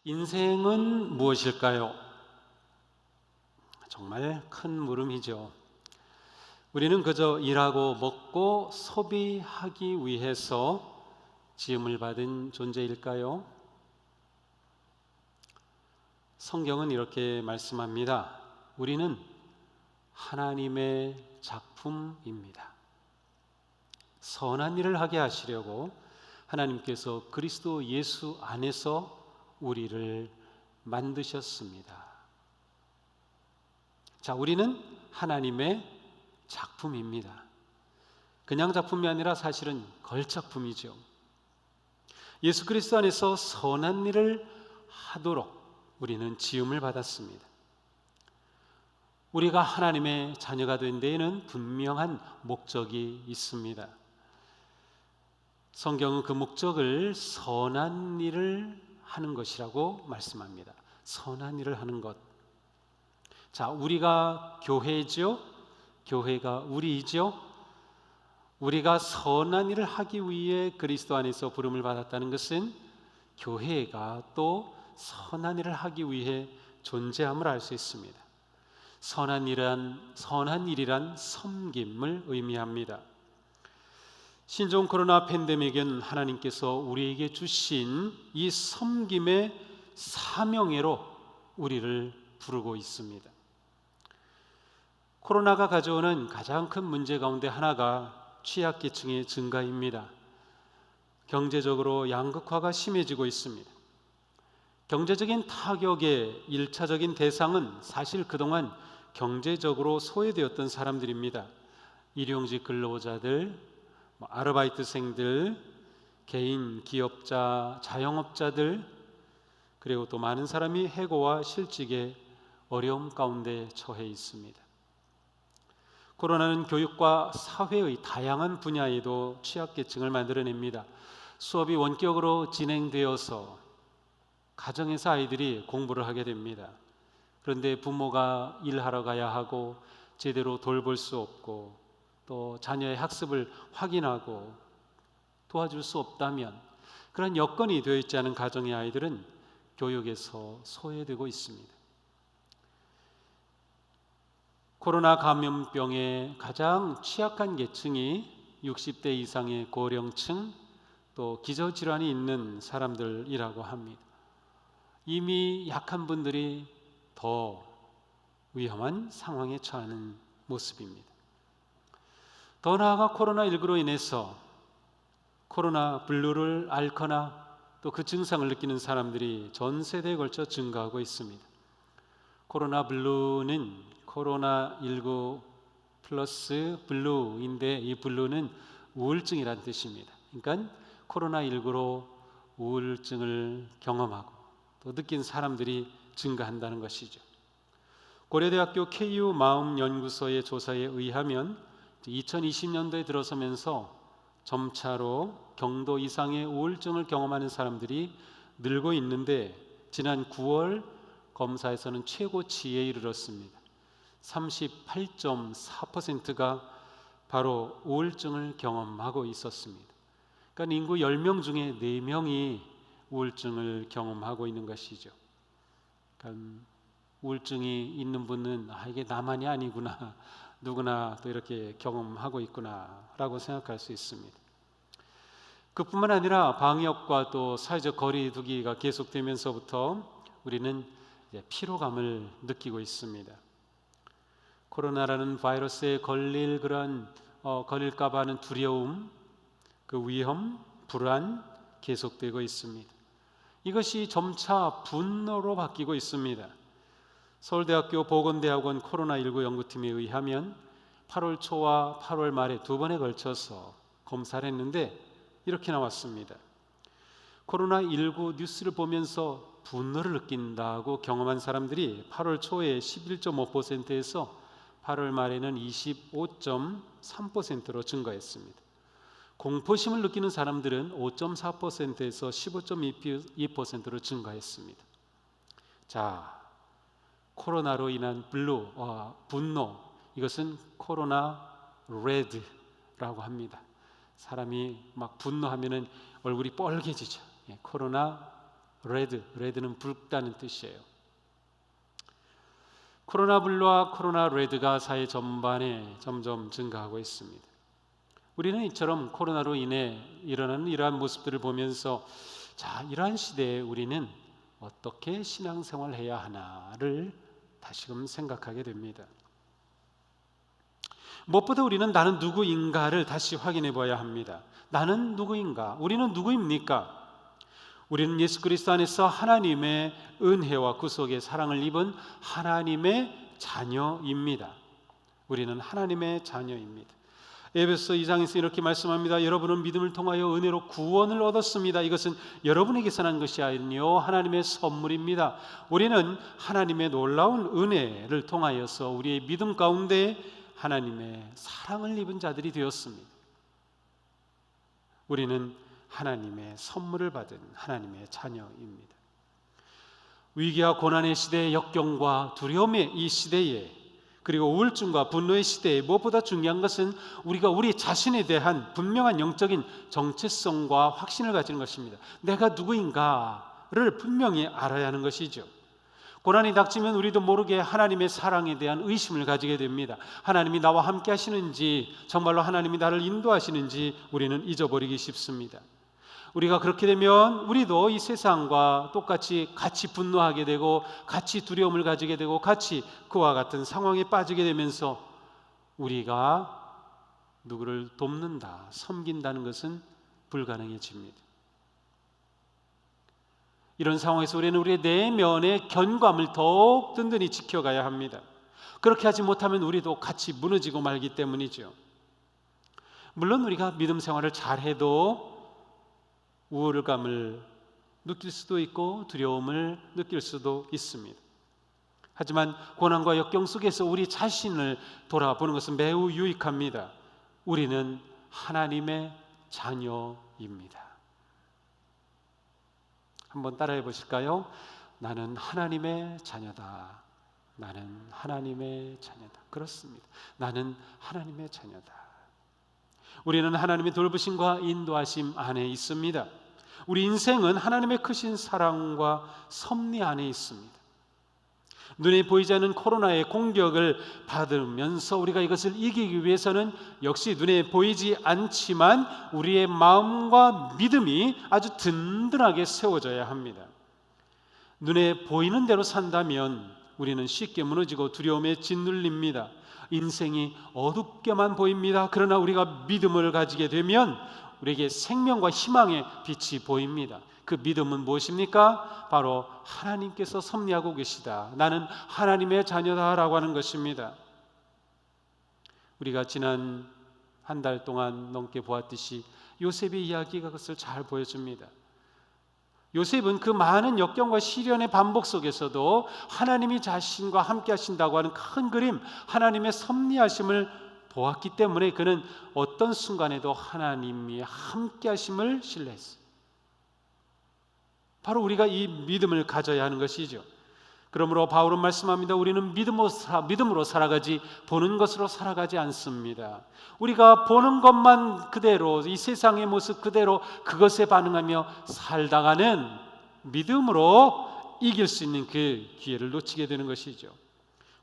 인생은 무엇일까요? 정말 큰 물음이죠. 우리는 그저 일하고 먹고 소비하기 위해서 지음을 받은 존재일까요? 성경은 이렇게 말씀합니다. 우리는 하나님의 작품입니다. 선한 일을 하게 하시려고 하나님께서 그리스도 예수 안에서 우리를 만드셨습니다. 자, 우리는 하나님의 작품입니다. 그냥 작품이 아니라 사실은 걸작품이죠. 예수 그리스도 안에서 선한 일을 하도록 우리는 지음을 받았습니다. 우리가 하나님의 자녀가 된 데에는 분명한 목적이 있습니다. 성경은 그 목적을 선한 일을 하는 것이라고 말씀합니다. 선한 일을 하는 것. 자, 우리가 교회죠. 교회가 우리이죠. 우리가 선한 일을 하기 위해 그리스도 안에서 부름을 받았다는 것은 교회가 또 선한 일을 하기 위해 존재함을 알 수 있습니다. 선한 일이란 섬김을 의미합니다. 신종 코로나 팬데믹은 하나님께서 우리에게 주신 이 섬김의 사명회로 우리를 부르고 있습니다. 코로나가 가져오는 가장 큰 문제 가운데 하나가 취약계층의 증가입니다. 경제적으로 양극화가 심해지고 있습니다. 경제적인 타격의 1차적인 대상은 사실 그동안 경제적으로 소외되었던 사람들입니다. 일용직 근로자들, 아르바이트생들, 개인 기업자, 자영업자들, 그리고 또 많은 사람이 해고와 실직의 어려움 가운데 처해 있습니다. 코로나는 교육과 사회의 다양한 분야에도 취약계층을 만들어냅니다. 수업이 원격으로 진행되어서 가정에서 아이들이 공부를 하게 됩니다. 그런데 부모가 일하러 가야 하고 제대로 돌볼 수 없고 또 자녀의 학습을 확인하고 도와줄 수 없다면 그런 여건이 되어 있지 않은 가정의 아이들은 교육에서 소외되고 있습니다. 코로나 감염병에 가장 취약한 계층이 60대 이상의 고령층 또 기저질환이 있는 사람들이라고 합니다. 이미 약한 분들이 더 위험한 상황에 처하는 모습입니다. 더 나아가 코로나19로 인해서 코로나 블루를 앓거나 또 그 증상을 느끼는 사람들이 전 세대에 걸쳐 증가하고 있습니다. 코로나 블루는 코로나19 플러스 블루인데 이 블루는 우울증이라는 뜻입니다. 그러니까 코로나19로 우울증을 경험하고 또 느낀 사람들이 증가한다는 것이죠. 고려대학교 KU 마음연구소의 조사에 의하면 2020년도에 들어서면서 점차로 경도 이상의 우울증을 경험하는 사람들이 늘고 있는데 지난 9월 검사에서는 최고치에 이르렀습니다. 38.4%가 바로 우울증을 경험하고 있었습니다. 그러니까 인구 10명 중에 4명이 우울증을 경험하고 있는 것이죠. 그러니까 우울증이 있는 분은 이게 나만이 아니구나, 누구나 또 이렇게 경험하고 있구나라고 생각할 수 있습니다. 그뿐만 아니라 방역과 또 사회적 거리 두기가 계속되면서부터 우리는 이제 피로감을 느끼고 있습니다. 코로나라는 바이러스에 걸릴까 봐 하는 두려움, 그 위험, 불안 계속되고 있습니다. 이것이 점차 분노로 바뀌고 있습니다. 서울대학교 보건대학원 코로나19 연구팀에 의하면 8월 초와 8월 말에 2번에 걸쳐서 검사를 했는데 이렇게 나왔습니다. 코로나19 뉴스를 보면서 분노를 느낀다고 경험한 사람들이 8월 초에 11.5%에서 8월 말에는 25.3%로 증가했습니다. 공포심을 느끼는 사람들은 5.4%에서 15.2%로 증가했습니다. 자, 코로나로 인한 분노, 이것은 코로나 레드라고 합니다. 사람이 막 분노하면은 얼굴이 뻘개지죠. 코로나 레드는 붉다는 뜻이에요. 코로나 블루와 코로나 레드가 사회 전반에 점점 증가하고 있습니다. 우리는 이처럼 코로나로 인해 일어나는 이러한 모습들을 보면서 이러한 시대에 우리는 어떻게 신앙생활을 해야 하나를 다시금 생각하게 됩니다. 무엇보다 우리는 나는 누구인가를 다시 확인해 봐야 합니다. 나는 누구인가? 우리는 누구입니까? 우리는 예수 그리스도 안에서 하나님의 은혜와 구속의 사랑을 입은 하나님의 자녀입니다. 우리는 하나님의 자녀입니다. 에베소 2장에서 이렇게 말씀합니다. 여러분은 믿음을 통하여 은혜로 구원을 얻었습니다. 이것은 여러분에게서 난 것이 아니요 하나님의 선물입니다. 우리는 하나님의 놀라운 은혜를 통하여서 우리의 믿음 가운데 하나님의 사랑을 입은 자들이 되었습니다. 우리는 하나님의 선물을 받은 하나님의 자녀입니다. 위기와 고난의 시대의 역경과 두려움의 이 시대에, 그리고 우울증과 분노의 시대에 무엇보다 중요한 것은 우리가 우리 자신에 대한 분명한 영적인 정체성과 확신을 가지는 것입니다. 내가 누구인가를 분명히 알아야 하는 것이죠. 고난이 닥치면 우리도 모르게 하나님의 사랑에 대한 의심을 가지게 됩니다. 하나님이 나와 함께 하시는지, 정말로 하나님이 나를 인도하시는지 우리는 잊어버리기 쉽습니다. 우리가 그렇게 되면 우리도 이 세상과 똑같이 같이 분노하게 되고, 같이 두려움을 가지게 되고, 같이 그와 같은 상황에 빠지게 되면서 우리가 누구를 돕는다, 섬긴다는 것은 불가능해집니다. 이런 상황에서 우리는 우리의 내면의 견고함을 더욱 든든히 지켜가야 합니다. 그렇게 하지 못하면 우리도 같이 무너지고 말기 때문이죠. 물론 우리가 믿음 생활을 잘해도 우울감을 느낄 수도 있고 두려움을 느낄 수도 있습니다. 하지만 고난과 역경 속에서 우리 자신을 돌아보는 것은 매우 유익합니다. 우리는 하나님의 자녀입니다. 한번 따라해 보실까요? 나는 하나님의 자녀다. 나는 하나님의 자녀다. 그렇습니다. 나는 하나님의 자녀다. 우리는 하나님의 돌보심과 인도하심 안에 있습니다. 우리 인생은 하나님의 크신 사랑과 섭리 안에 있습니다. 눈에 보이지 않는 코로나의 공격을 받으면서 우리가 이것을 이기기 위해서는 역시 눈에 보이지 않지만 우리의 마음과 믿음이 아주 든든하게 세워져야 합니다. 눈에 보이는 대로 산다면 우리는 쉽게 무너지고 두려움에 짓눌립니다. 인생이 어둡게만 보입니다. 그러나 우리가 믿음을 가지게 되면 우리에게 생명과 희망의 빛이 보입니다. 그 믿음은 무엇입니까? 바로 하나님께서 섭리하고 계시다. 나는 하나님의 자녀다라고 하는 것입니다. 우리가 지난 한 달 동안 넘게 보았듯이 요셉의 이야기가 그것을 잘 보여줍니다. 요셉은 그 많은 역경과 시련의 반복 속에서도 하나님이 자신과 함께 하신다고 하는 큰 그림, 하나님의 섭리하심을 보았기 때문에 그는 어떤 순간에도 하나님이 함께 하심을 신뢰했어요. 바로 우리가 이 믿음을 가져야 하는 것이죠. 그러므로 바울은 말씀합니다. 우리는 믿음으로 살아가지 보는 것으로 살아가지 않습니다. 우리가 보는 것만 그대로, 이 세상의 모습 그대로 그것에 반응하며 살다가는 믿음으로 이길 수 있는 그 기회를 놓치게 되는 것이죠.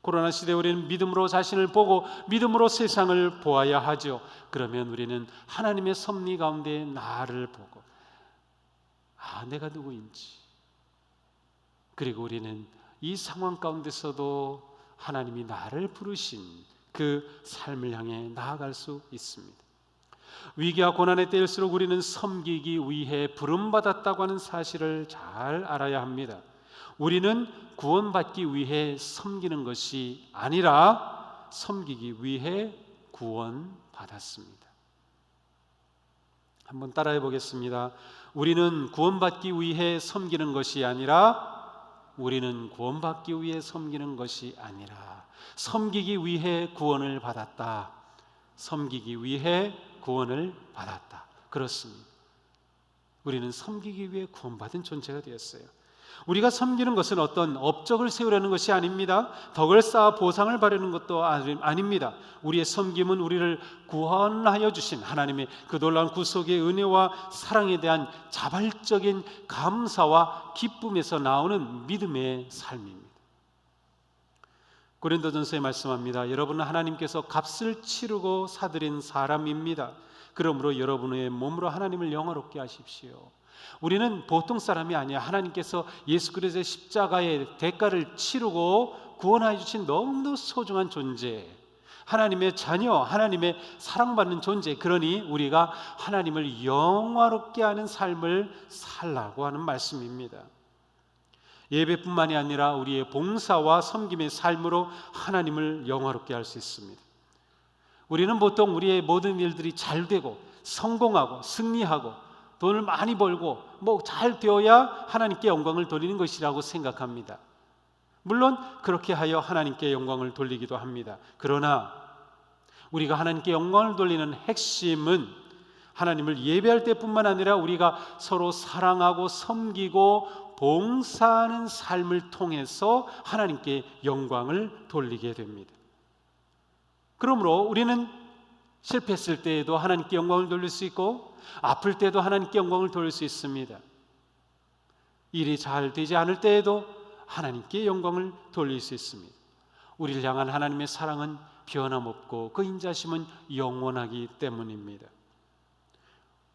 코로나 시대에 우리는 믿음으로 자신을 보고 믿음으로 세상을 보아야 하죠. 그러면 우리는 하나님의 섭리 가운데 나를 보고 내가 누구인지, 그리고 우리는 이 상황 가운데서도 하나님이 나를 부르신 그 삶을 향해 나아갈 수 있습니다. 위기와 고난의 때일수록 우리는 섬기기 위해 부름받았다고 하는 사실을 잘 알아야 합니다. 우리는 구원받기 위해 섬기는 것이 아니라 섬기기 위해 구원받았습니다. 한번 따라해 보겠습니다. 우리는 구원받기 위해 섬기는 것이 아니라 우리는 구원받기 위해 섬기는 것이 아니라 섬기기 위해 구원을 받았다. 섬기기 위해 구원을 받았다. 그렇습니다. 우리는 섬기기 위해 구원받은 존재가 되었어요. 우리가 섬기는 것은 어떤 업적을 세우려는 것이 아닙니다. 덕을 쌓아 보상을 바라는 것도 아닙니다. 우리의 섬김은 우리를 구원하여 주신 하나님의 그 놀라운 구속의 은혜와 사랑에 대한 자발적인 감사와 기쁨에서 나오는 믿음의 삶입니다. 고린도전서에 말씀합니다. 여러분은 하나님께서 값을 치르고 사들인 사람입니다. 그러므로 여러분의 몸으로 하나님을 영화롭게 하십시오. 우리는 보통 사람이 아니야. 하나님께서 예수 그리스도의 십자가의 대가를 치르고 구원하여 주신 너무도 소중한 존재, 하나님의 자녀, 하나님의 사랑받는 존재. 그러니 우리가 하나님을 영화롭게 하는 삶을 살라고 하는 말씀입니다. 예배뿐만이 아니라 우리의 봉사와 섬김의 삶으로 하나님을 영화롭게 할 수 있습니다. 우리는 보통 우리의 모든 일들이 잘 되고 성공하고 승리하고 돈을 많이 벌고 잘 되어야 하나님께 영광을 돌리는 것이라고 생각합니다. 물론 그렇게 하여 하나님께 영광을 돌리기도 합니다. 그러나 우리가 하나님께 영광을 돌리는 핵심은 하나님을 예배할 때뿐만 아니라 우리가 서로 사랑하고 섬기고 봉사하는 삶을 통해서 하나님께 영광을 돌리게 됩니다. 그러므로 우리는 실패했을 때에도 하나님께 영광을 돌릴 수 있고 아플 때도 하나님께 영광을 돌릴 수 있습니다. 일이 잘 되지 않을 때에도 하나님께 영광을 돌릴 수 있습니다. 우리를 향한 하나님의 사랑은 변함없고 그 인자심은 영원하기 때문입니다.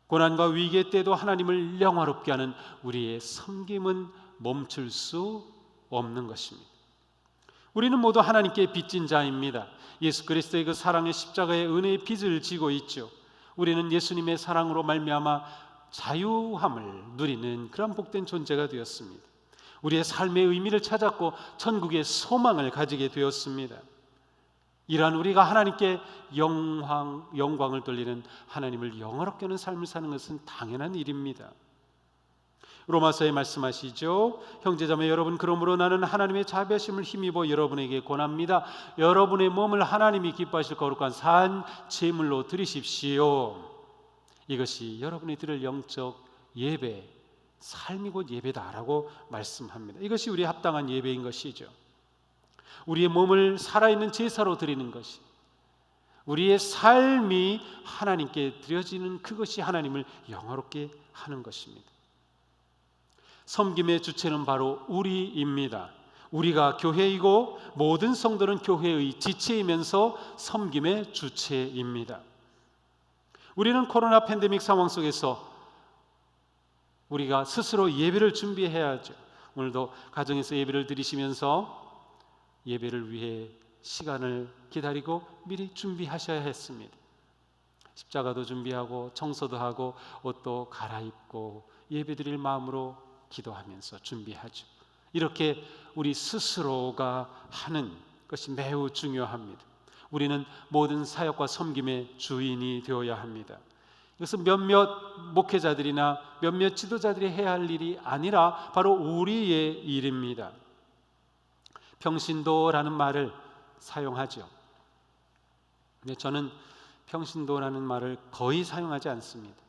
고난과 위기 때도 하나님을 영화롭게 하는 우리의 섬김은 멈출 수 없는 것입니다. 우리는 모두 하나님께 빚진 자입니다. 예수 그리스도의 그 사랑의 십자가의 은혜의 빚을 지고 있죠. 우리는 예수님의 사랑으로 말미암아 자유함을 누리는 그런 복된 존재가 되었습니다. 우리의 삶의 의미를 찾았고 천국의 소망을 가지게 되었습니다. 이러한 우리가 하나님께 영광을 돌리는, 하나님을 영화롭게 하는 삶을 사는 것은 당연한 일입니다. 로마서에 말씀하시죠. 형제자매 여러분, 그러므로 나는 하나님의 자비하심을 힘입어 여러분에게 권합니다. 여러분의 몸을 하나님이 기뻐하실 거룩한 산 제물로 드리십시오. 이것이 여러분이 드릴 영적 예배, 삶이 곧 예배다라고 말씀합니다. 이것이 우리의 합당한 예배인 것이죠. 우리의 몸을 살아있는 제사로 드리는 것이, 우리의 삶이 하나님께 드려지는 그것이 하나님을 영화롭게 하는 것입니다. 섬김의 주체는 바로 우리입니다. 우리가 교회이고 모든 성도는 교회의 지체이면서 섬김의 주체입니다. 우리는 코로나 팬데믹 상황 속에서 우리가 스스로 예배를 준비해야죠. 오늘도 가정에서 예배를 드리시면서 예배를 위해 시간을 기다리고 미리 준비하셔야 했습니다. 십자가도 준비하고 청소도 하고 옷도 갈아입고 예배드릴 마음으로 기도하면서 준비하죠. 이렇게 우리 스스로가 하는 것이 매우 중요합니다. 우리는 모든 사역과 섬김의 주인이 되어야 합니다. 이것은 몇몇 목회자들이나 몇몇 지도자들이 해야 할 일이 아니라 바로 우리의 일입니다. 평신도라는 말을 사용하죠. 근데 저는 평신도라는 말을 거의 사용하지 않습니다.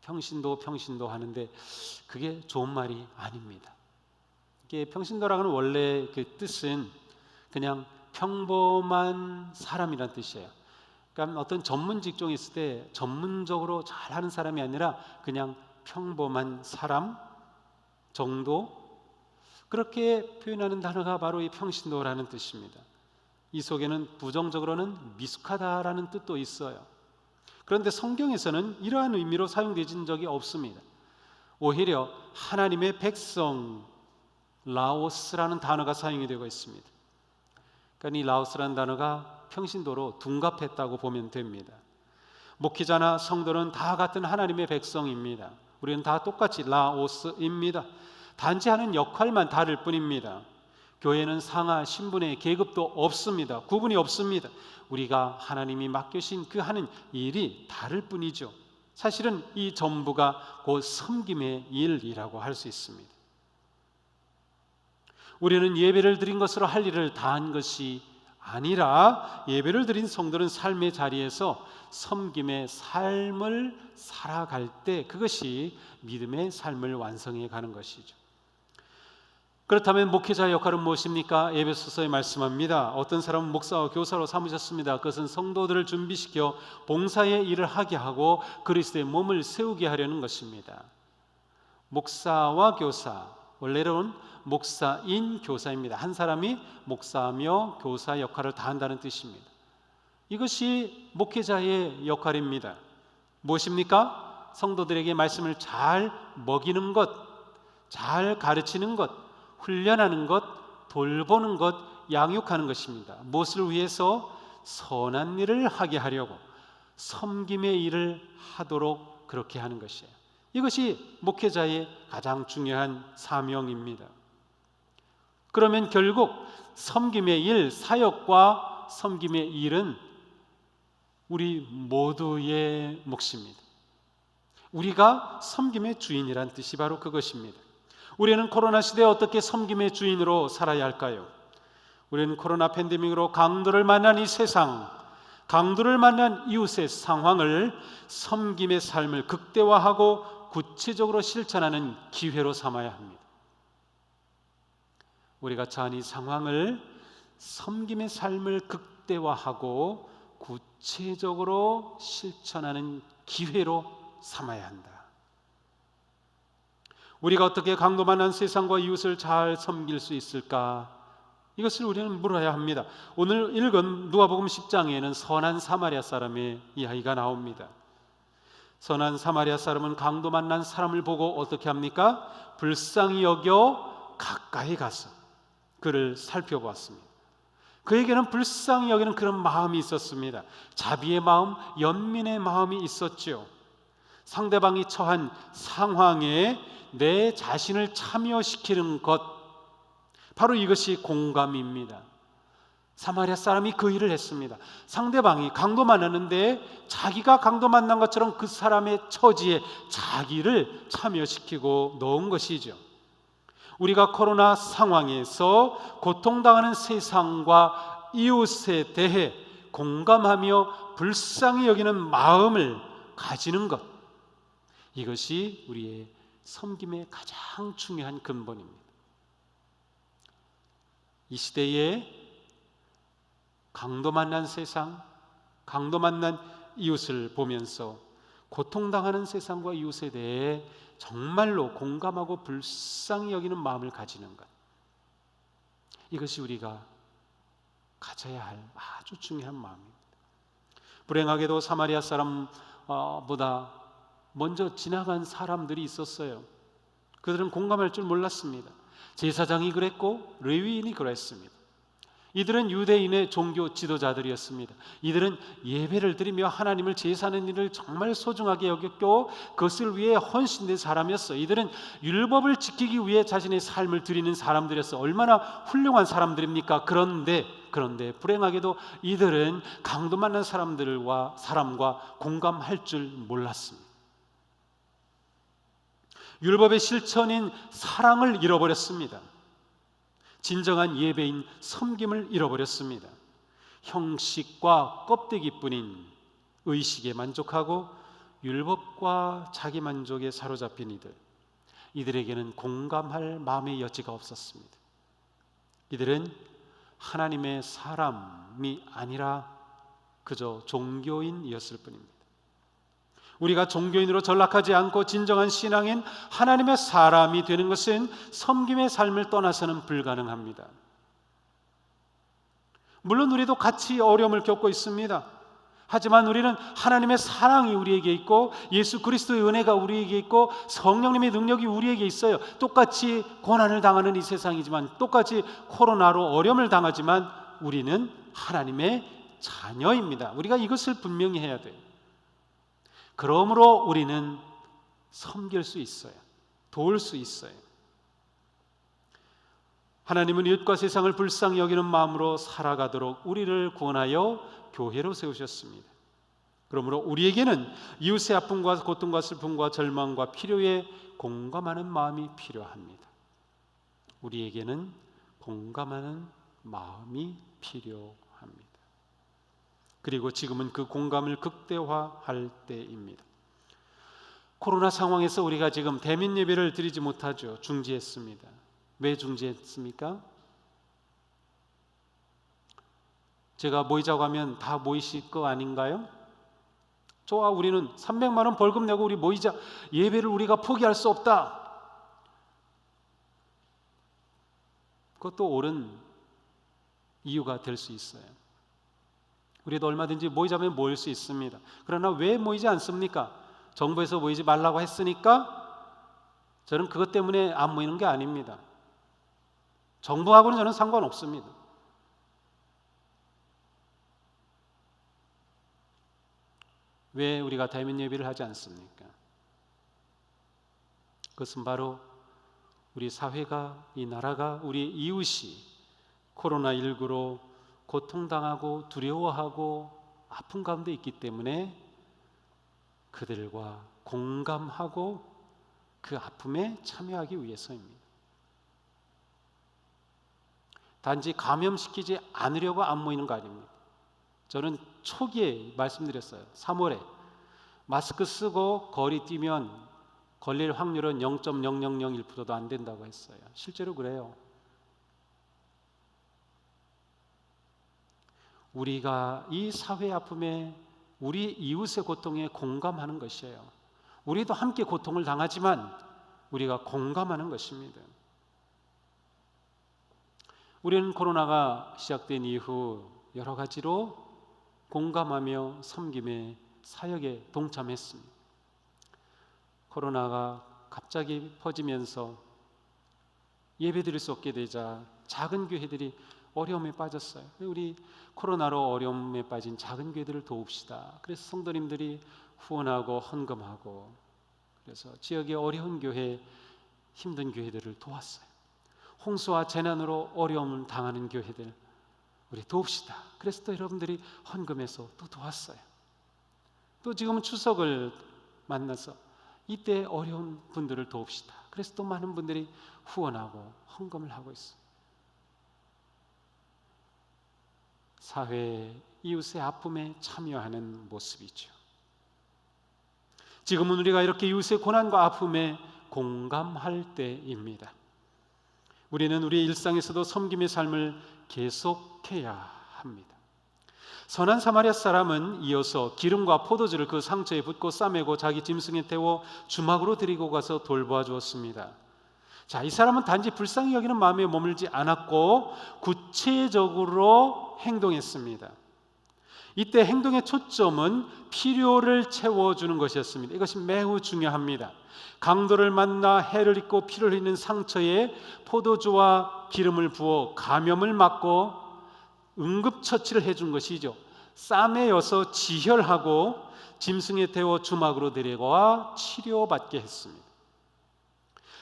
평신도 하는데 그게 좋은 말이 아닙니다. 이게 평신도라는 원래 그 뜻은 그냥 평범한 사람이란 뜻이에요. 그러니까 어떤 전문 직종에 있을 때 전문적으로 잘하는 사람이 아니라 그냥 평범한 사람 정도, 그렇게 표현하는 단어가 바로 이 평신도라는 뜻입니다. 이 속에는 부정적으로는 미숙하다라는 뜻도 있어요. 그런데 성경에서는 이러한 의미로 사용되진 적이 없습니다. 오히려 하나님의 백성, 라오스라는 단어가 사용이 되고 있습니다. 그러니까 이 라오스라는 단어가 평신도로 둔갑했다고 보면 됩니다. 목회자나 성도는 다 같은 하나님의 백성입니다. 우리는 다 똑같이 라오스입니다. 단지 하는 역할만 다를 뿐입니다. 교회는 상하, 신분의 계급도 없습니다. 구분이 없습니다. 우리가 하나님이 맡겨신 그 하는 일이 다를 뿐이죠. 사실은 이 전부가 곧 섬김의 일이라고 할 수 있습니다. 우리는 예배를 드린 것으로 할 일을 다한 것이 아니라 예배를 드린 성도는 삶의 자리에서 섬김의 삶을 살아갈 때 그것이 믿음의 삶을 완성해 가는 것이죠. 그렇다면 목회자의 역할은 무엇입니까? 에베소서에 말씀합니다. 어떤 사람은 목사와 교사로 삼으셨습니다. 그것은 성도들을 준비시켜 봉사의 일을 하게 하고 그리스도의 몸을 세우게 하려는 것입니다. 목사와 교사, 원래는 목사인 교사입니다. 한 사람이 목사며 교사 역할을 다한다는 뜻입니다. 이것이 목회자의 역할입니다. 무엇입니까? 성도들에게 말씀을 잘 먹이는 것, 잘 가르치는 것, 훈련하는 것, 돌보는 것, 양육하는 것입니다. 무엇을 위해서? 선한 일을 하게 하려고, 섬김의 일을 하도록 그렇게 하는 것이에요. 이것이 목회자의 가장 중요한 사명입니다. 그러면 결국 섬김의 일, 사역과 섬김의 일은 우리 모두의 몫입니다. 우리가 섬김의 주인이란 뜻이 바로 그것입니다. 우리는 코로나 시대에 어떻게 섬김의 주인으로 살아야 할까요? 우리는 코로나 팬데믹으로 강도를 만난 이 세상, 강도를 만난 이웃의 상황을 섬김의 삶을 극대화하고 구체적으로 실천하는 기회로 삼아야 합니다. 우리가 처한 이 상황을 섬김의 삶을 극대화하고 구체적으로 실천하는 기회로 삼아야 한다. 우리가 어떻게 강도 만난 세상과 이웃을 잘 섬길 수 있을까? 이것을 우리는 물어야 합니다. 오늘 읽은 누가복음 10장에는 선한 사마리아 사람의 이야기가 나옵니다. 선한 사마리아 사람은 강도 만난 사람을 보고 어떻게 합니까? 불쌍히 여겨 가까이 가서 그를 살펴보았습니다. 그에게는 불쌍히 여기는 그런 마음이 있었습니다. 자비의 마음, 연민의 마음이 있었죠. 상대방이 처한 상황에 내 자신을 참여시키는 것, 바로 이것이 공감입니다. 사마리아 사람이 그 일을 했습니다. 상대방이 강도 만났는데 자기가 강도 만난 것처럼 그 사람의 처지에 자기를 참여시키고 넣은 것이죠. 우리가 코로나 상황에서 고통당하는 세상과 이웃에 대해 공감하며 불쌍히 여기는 마음을 가지는 것, 이것이 우리의 섬김의 가장 중요한 근본입니다. 이 시대에 강도 만난 세상, 강도 만난 이웃을 보면서 고통당하는 세상과 이웃에 대해 정말로 공감하고 불쌍히 여기는 마음을 가지는 것, 이것이 우리가 가져야 할 아주 중요한 마음입니다. 불행하게도 사마리아 사람보다 먼저 지나간 사람들이 있었어요. 그들은 공감할 줄 몰랐습니다. 제사장이 그랬고 레위인이 그랬습니다. 이들은 유대인의 종교 지도자들이었습니다. 이들은 예배를 드리며 하나님을 제사하는 일을 정말 소중하게 여겼고 그것을 위해 헌신된 사람이었어요. 이들은 율법을 지키기 위해 자신의 삶을 드리는 사람들이었어요. 얼마나 훌륭한 사람들입니까? 그런데 불행하게도 이들은 강도 만난 사람과 공감할 줄 몰랐습니다. 율법의 실천인 사랑을 잃어버렸습니다. 진정한 예배인 섬김을 잃어버렸습니다. 형식과 껍데기뿐인 의식에 만족하고 율법과 자기 만족에 사로잡힌 이들에게는 공감할 마음의 여지가 없었습니다. 이들은 하나님의 사람이 아니라 그저 종교인이었을 뿐입니다. 우리가 종교인으로 전락하지 않고 진정한 신앙인 하나님의 사람이 되는 것은 섬김의 삶을 떠나서는 불가능합니다. 물론 우리도 같이 어려움을 겪고 있습니다. 하지만 우리는 하나님의 사랑이 우리에게 있고 예수 그리스도의 은혜가 우리에게 있고 성령님의 능력이 우리에게 있어요. 똑같이 고난을 당하는 이 세상이지만, 똑같이 코로나로 어려움을 당하지만 우리는 하나님의 자녀입니다. 우리가 이것을 분명히 해야 돼요. 그러므로 우리는 섬길 수 있어요. 도울 수 있어요. 하나님은 이웃과 세상을 불쌍히 여기는 마음으로 살아가도록 우리를 구원하여 교회로 세우셨습니다. 그러므로 우리에게는 이웃의 아픔과 고통과 슬픔과 절망과 필요에 공감하는 마음이 필요합니다. 우리에게는 공감하는 마음이 필요합니다. 그리고 지금은 그 공감을 극대화할 때입니다. 코로나 상황에서 우리가 지금 대면 예배를 드리지 못하죠. 중지했습니다. 왜 중지했습니까? 제가 모이자고 하면 다 모이실 거 아닌가요? 좋아, 우리는 300만 원 벌금 내고 우리 모이자. 예배를 우리가 포기할 수 없다. 그것도 옳은 이유가 될 수 있어요. 우리도 얼마든지 모이자면 모일 수 있습니다. 그러나 왜 모이지 않습니까? 정부에서 모이지 말라고 했으니까 저는 그것 때문에 안 모이는 게 아닙니다. 정부하고는 저는 상관없습니다. 왜 우리가 대면 예배를 하지 않습니까? 그것은 바로 우리 사회가, 이 나라가, 우리 이웃이 코로나19로 고통당하고 두려워하고 아픈 가운데 있기 때문에 그들과 공감하고 그 아픔에 참여하기 위해서입니다. 단지 감염시키지 않으려고 안 모이는 거 아닙니다. 저는 초기에 말씀드렸어요. 3월에 마스크 쓰고 거리 뛰면 걸릴 확률은 0.0001%도 안 된다고 했어요. 실제로 그래요. 우리가 이 사회의 아픔에, 우리 이웃의 고통에 공감하는 것이에요. 우리도 함께 고통을 당하지만 우리가 공감하는 것입니다. 우리는 코로나가 시작된 이후 여러 가지로 공감하며 섬김의 사역에 동참했습니다. 코로나가 갑자기 퍼지면서 예배드릴 수 없게 되자 작은 교회들이 어려움에 빠졌어요. 우리 코로나로 어려움에 빠진 작은 교회들을 도웁시다. 그래서 성도님들이 후원하고 헌금하고, 그래서 지역의 어려운 교회, 힘든 교회들을 도왔어요. 홍수와 재난으로 어려움을 당하는 교회들 우리 도웁시다. 그래서 또 여러분들이 헌금해서 또 도왔어요. 또 지금은 추석을 만나서 이때 어려운 분들을 도웁시다. 그래서 또 많은 분들이 후원하고 헌금을 하고 있어요. 사회, 이웃의 아픔에 참여하는 모습이죠. 지금은 우리가 이렇게 이웃의 고난과 아픔에 공감할 때입니다. 우리는 우리의 일상에서도 섬김의 삶을 계속해야 합니다. 선한 사마리아 사람은 이어서 기름과 포도주를 그 상처에 붓고 싸매고 자기 짐승에 태워 주막으로 데리고 가서 돌보아 주었습니다. 자, 이 사람은 단지 불쌍히 여기는 마음에 머물지 않았고 구체적으로 행동했습니다. 이때 행동의 초점은 필요를 채워주는 것이었습니다. 이것이 매우 중요합니다. 강도를 만나 해를 입고 피를 흘리는 상처에 포도주와 기름을 부어 감염을 막고 응급처치를 해준 것이죠. 싸매여서 지혈하고 짐승에 태워 주막으로 데려가 치료받게 했습니다.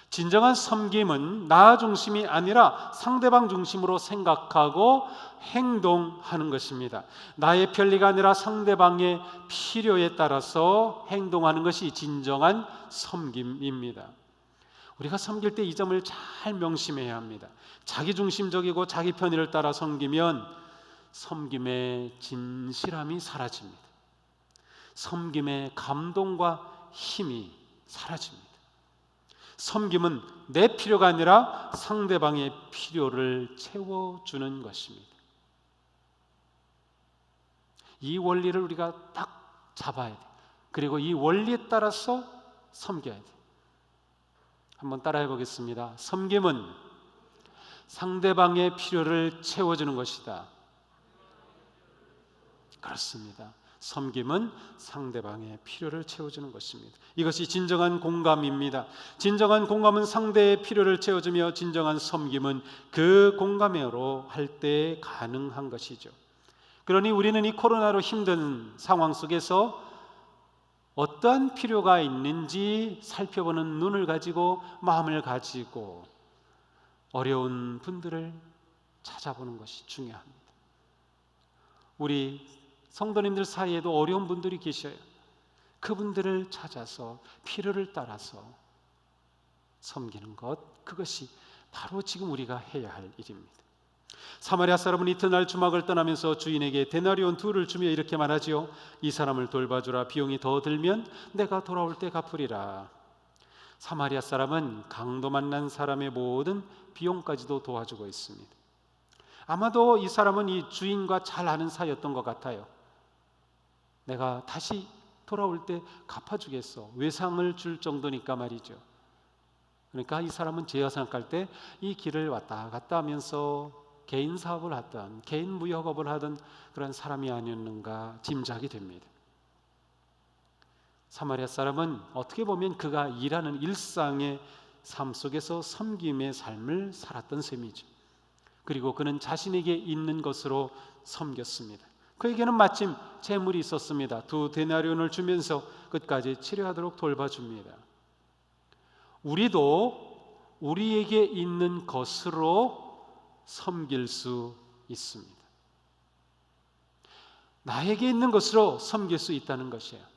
진정한 섬김은 나 중심이 아니라 상대방 중심으로 생각하고 행동하는 것입니다. 나의 편리가 아니라 상대방의 필요에 따라서 행동하는 것이 진정한 섬김입니다. 우리가 섬길 때 이 점을 잘 명심해야 합니다. 자기중심적이고 자기 편의를 따라 섬기면 섬김의 진실함이 사라집니다. 섬김의 감동과 힘이 사라집니다. 섬김은 내 필요가 아니라 상대방의 필요를 채워주는 것입니다. 이 원리를 우리가 딱 잡아야 돼요. 그리고 이 원리에 따라서 섬겨야 돼요. 한번 따라해 보겠습니다. 섬김은 상대방의 필요를 채워주는 것이다. 그렇습니다. 섬김은 상대방의 필요를 채워주는 것입니다. 이것이 진정한 공감입니다. 진정한 공감은 상대의 필요를 채워주며 진정한 섬김은 그 공감으로 할 때 가능한 것이죠. 그러니 우리는 이 코로나로 힘든 상황 속에서 어떠한 필요가 있는지 살펴보는 눈을 가지고 마음을 가지고 어려운 분들을 찾아보는 것이 중요합니다. 우리 성도님들 사이에도 어려운 분들이 계셔요. 그분들을 찾아서 필요를 따라서 섬기는 것, 그것이 바로 지금 우리가 해야 할 일입니다. 사마리아 사람은 이튿날 주막을 떠나면서 주인에게 데나리온 2를 주며 이렇게 말하지요. 이 사람을 돌봐주라. 비용이 더 들면 내가 돌아올 때 갚으리라. 사마리아 사람은 강도 만난 사람의 모든 비용까지도 도와주고 있습니다. 아마도 이 사람은 이 주인과 잘 아는 사이였던 것 같아요. 내가 다시 돌아올 때 갚아주겠어. 외상을 줄 정도니까 말이죠. 그러니까 이 사람은 제가 생각할 때 이 길을 왔다 갔다 하면서 개인 사업을 하던, 개인 무역업을 하던 그런 사람이 아니었는가 짐작이 됩니다. 사마리아 사람은 어떻게 보면 그가 일하는 일상의 삶 속에서 섬김의 삶을 살았던 셈이죠. 그리고 그는 자신에게 있는 것으로 섬겼습니다. 그에게는 마침 재물이 있었습니다. 2데나리온을 주면서 끝까지 치료하도록 돌봐줍니다. 우리도 우리에게 있는 것으로 섬길 수 있습니다. 나에게 있는 것으로 섬길 수 있다는 것이에요.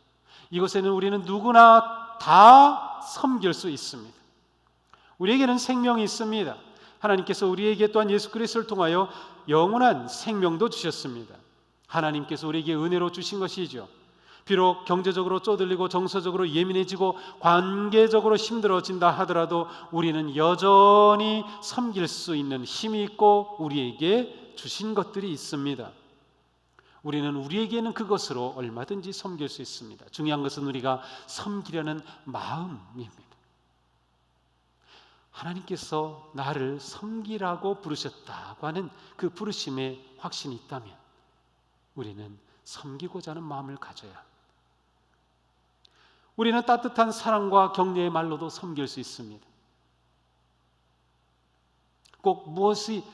이곳에는 우리는 누구나 다 섬길 수 있습니다. 우리에게는 생명이 있습니다. 하나님께서 우리에게 또한 예수 그리스도를 통하여 영원한 생명도 주셨습니다. 하나님께서 우리에게 은혜로 주신 것이죠. 비록 경제적으로 쪼들리고 정서적으로 예민해지고 관계적으로 힘들어진다 하더라도 우리는 여전히 섬길 수 있는 힘이 있고 우리에게 주신 것들이 있습니다. 우리는 우리에게는 그것으로 얼마든지 섬길 수 있습니다. 중요한 것은 우리가 섬기려는 마음입니다. 하나님께서 나를 섬기라고 부르셨다고 하는 그 부르심에 확신이 있다면 우리는 섬기고자 하는 마음을 가져야 합니다. 우리는 따뜻한 사랑과 격려의 말로도 섬길 수 있습니다. 꼭 무엇이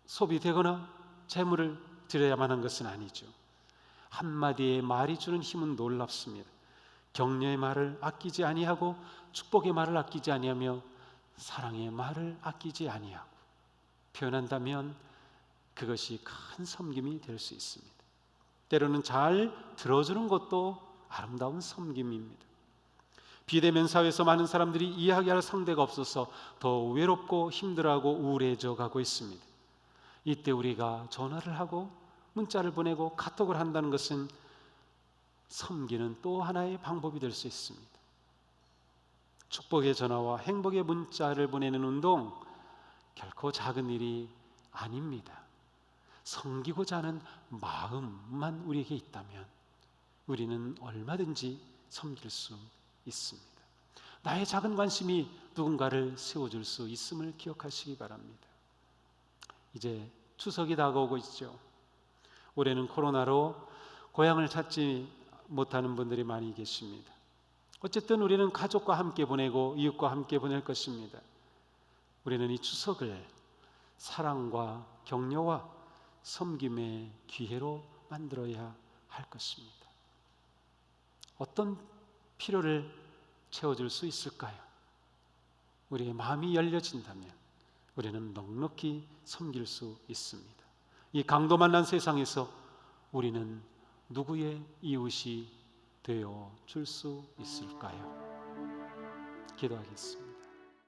소비되거나 재물을 드려야만 한 것은 아니죠. 한마디의 말이 주는 힘은 놀랍습니다. 격려의 말을 아끼지 아니하고 축복의 말을 아끼지 아니하며 사랑의 말을 아끼지 아니하고 표현한다면 그것이 큰 섬김이 될 수 있습니다. 때로는 잘 들어주는 것도 아름다운 섬김입니다. 비대면 사회에서 많은 사람들이 이야기할 상대가 없어서 더 외롭고 힘들어하고 우울해져 가고 있습니다. 이때 우리가 전화를 하고 문자를 보내고 카톡을 한다는 것은 섬기는 또 하나의 방법이 될 수 있습니다. 축복의 전화와 행복의 문자를 보내는 운동 결코 작은 일이 아닙니다. 섬기고자 하는 마음만 우리에게 있다면 우리는 얼마든지 섬길 수 있습니다. 나의 작은 관심이 누군가를 세워줄 수 있음을 기억하시기 바랍니다. 이제 추석이 다가오고 있죠. 올해는 코로나로 고향을 찾지 못하는 분들이 많이 계십니다. 어쨌든 우리는 가족과 함께 보내고 이웃과 함께 보낼 것입니다. 우리는 이 추석을 사랑과 격려와 섬김의 기회로 만들어야 할 것입니다. 어떤 필요를 채워줄 수 있을까요? 우리의 마음이 열려진다면 우리는 넉넉히 섬길 수 있습니다. 이 강도 만난 세상에서 우리는 누구의 이웃이 되어 줄 수 있을까요? 기도하겠습니다.